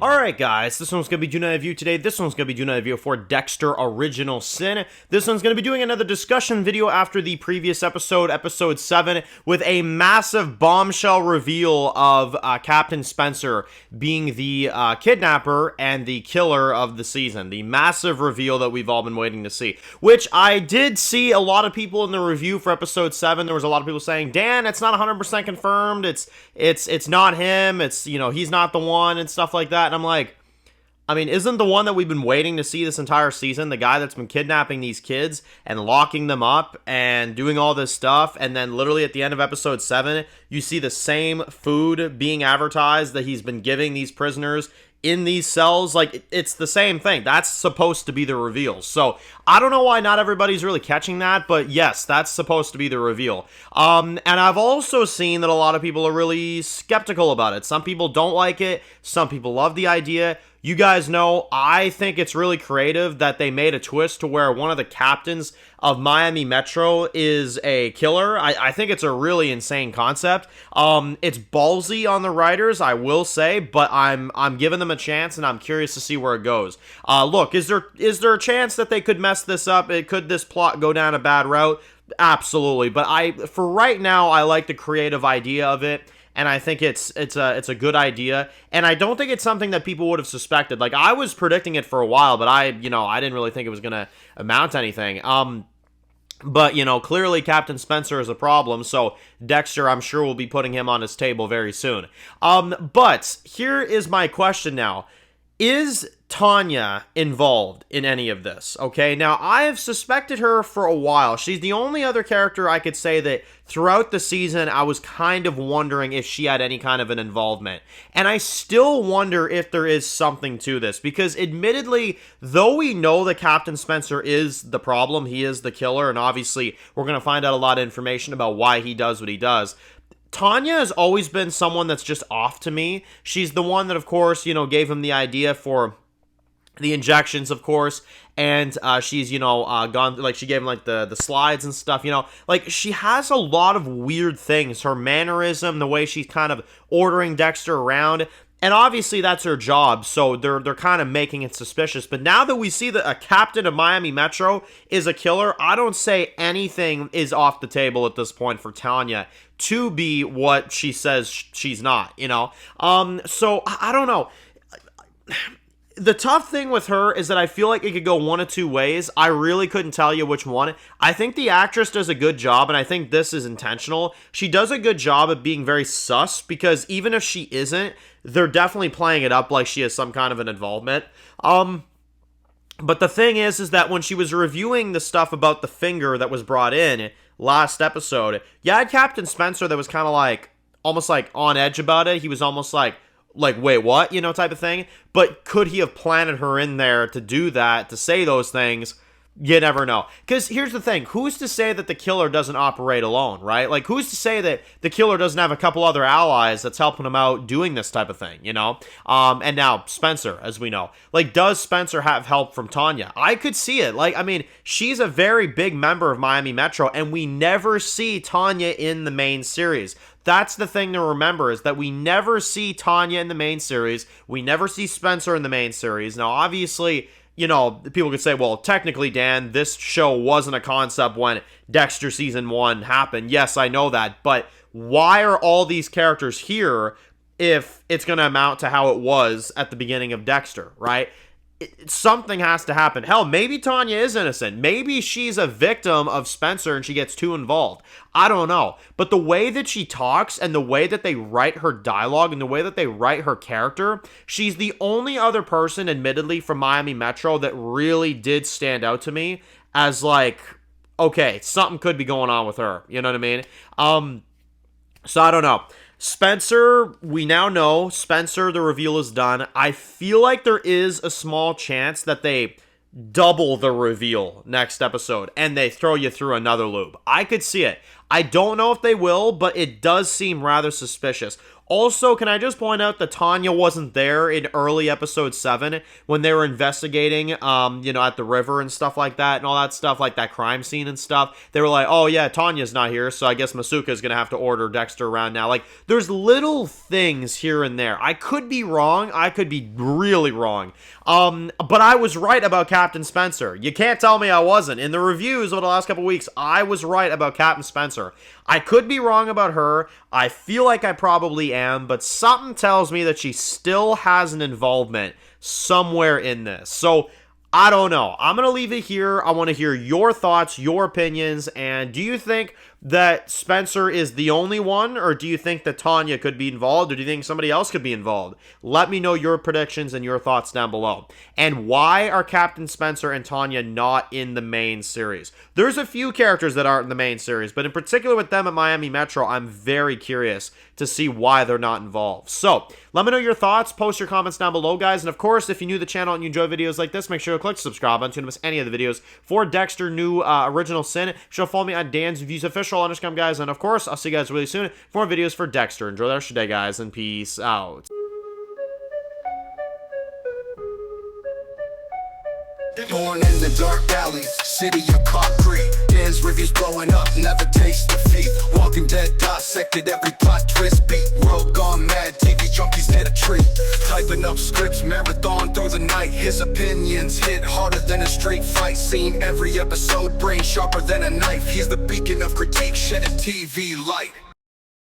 Alright guys, this one's going to be doing a review today. This one's going to be doing a review for Dexter Original Sin. This one's going to be doing another discussion video after the previous episode, episode 7, with a massive bombshell reveal of Captain Spencer being the kidnapper and the killer of the season. The massive reveal that we've all been waiting to see. Which I did see a lot of people in the review for episode 7. There was a lot of people saying, Dan, it's not 100% confirmed. It's not him. It's, you know, he's not the one and stuff like that. And I'm like, I mean, isn't the one that we've been waiting to see this entire season the guy that's been kidnapping these kids and locking them up and doing all this stuff? And then literally at the end of episode 7, you see the same food being advertised that he's been giving these prisoners in these cells. Like, it's the same thing. That's supposed to be the reveal. So I don't know why not everybody's really catching that, but yes, that's supposed to be the reveal. And I've also seen that a lot of people are really skeptical about it. Some people don't like it. Some people love the idea. You guys know, I think it's really creative that they made a twist to where one of the captains of Miami Metro is a killer. I think it's a really insane concept. It's ballsy on the writers, I will say, but I'm giving them a chance, and I'm curious to see where it goes. Look, is there a chance that they could mess this up? Could this plot go down a bad route? Absolutely, but for right now, I like the creative idea of it. And I think it's a good idea, and I don't think it's something that people would have suspected. Like, I was predicting it for a while, but I didn't really think it was gonna amount to anything. But clearly Captain Spencer is a problem, so Dexter, I'm sure, will be putting him on his table very soon. But here is my question now: is Tanya involved in any of this? Okay, now I have suspected her for a while. She's the only other character I could say that throughout the season I was kind of wondering if she had any kind of an involvement. And I still wonder if there is something to this, because admittedly, though we know that Captain Spencer is the problem, he is the killer, and obviously we're going to find out a lot of information about why he does what he does, Tanya has always been someone that's just off to me. She's the one that, of course, gave him the idea for the injections, of course, and she's, gone, like, she gave him, like, the slides and stuff, like, she has a lot of weird things, her mannerism, the way she's kind of ordering Dexter around, and obviously that's her job, so they're kind of making it suspicious. But now that we see that a captain of Miami Metro is a killer, I don't say anything is off the table at this point for Tanya to be what she says she's not, So, I don't know. The tough thing with her is that I feel like it could go one of two ways. I really couldn't tell you which one. I think the actress does a good job, and I think this is intentional. She does a good job of being very sus, because even if she isn't, they're definitely playing it up like she has some kind of an involvement. But the thing is that when she was reviewing the stuff about the finger that was brought in last episode, you had Captain Spencer that was kind of like, almost like on edge about it. He was almost like, wait, what? Type of thing. But could he have planted her in there to do that, to say those things? You never know. Because here's the thing. Who's to say that the killer doesn't operate alone, right? Like, who's to say that the killer doesn't have a couple other allies that's helping him out doing this type of thing, And now, Spencer, as we know. Like, does Spencer have help from Tanya? I could see it. Like, I mean, she's a very big member of Miami Metro, and we never see Tanya in the main series. That's the thing to remember, is that we never see Tanya in the main series. We never see Spencer in the main series. Now, obviously, people could say, well, technically, Dan, this show wasn't a concept when Dexter Season 1 happened. Yes, I know that. But why are all these characters here if it's going to amount to how it was at the beginning of Dexter, right? Something has to happen. Hell, maybe Tanya is innocent. Maybe she's a victim of Spencer and she gets too involved. I don't know. But the way that she talks and the way that they write her dialogue and the way that they write her character, she's the only other person, admittedly, from Miami Metro that really did stand out to me as like, okay, something could be going on with her. You know what I mean? So I don't know. Spencer, we now know, Spencer, the reveal is done. I feel like there is a small chance that they double the reveal next episode and they throw you through another loop. I could see it. I don't know if they will, but it does seem rather suspicious. Also, can I just point out that Tanya wasn't there in early episode 7 when they were investigating, at the river and stuff like that and all that stuff, like that crime scene and stuff. They were like, oh yeah, Tanya's not here, so I guess Masuka's gonna have to order Dexter around now. Like, there's little things here and there. I could be wrong. I could be really wrong. But I was right about Captain Spencer. You can't tell me I wasn't. In the reviews over the last couple weeks, I was right about Captain Spencer. I could be wrong about her. I feel like I probably am, but something tells me that she still has an involvement somewhere in this. So, I don't know. I'm going to leave it here. I want to hear your thoughts, your opinions, and do you think that Spencer is the only one, or do you think that Tanya could be involved, or do you think somebody else could be involved? Let me know your predictions and your thoughts down below. And why are Captain Spencer and Tanya not in the main series? There's a few characters that aren't in the main series, but in particular with them at Miami Metro, I'm very curious to see why they're not involved. So, let me know your thoughts, post your comments down below, guys, and of course, if you're new to the channel and you enjoy videos like this, make sure to click the subscribe button to not miss any of the videos for Dexter New Original Sin. Show follow me on Dan's Reviews Official on Instagram, guys, and of course, I'll see you guys really soon for more videos for Dexter. Enjoy the rest of your day, guys, and peace out. Born in the dark alleys, city of concrete. Dan's reviews blowing up, never taste defeat. Walking Dead dissected every plot twist beat. World gone mad, TV junkies need a treat. Typing up scripts, marathon through the night. His opinions hit harder than a street fight scene. Every episode, brain sharper than a knife. He's the beacon of critique, shedding TV light.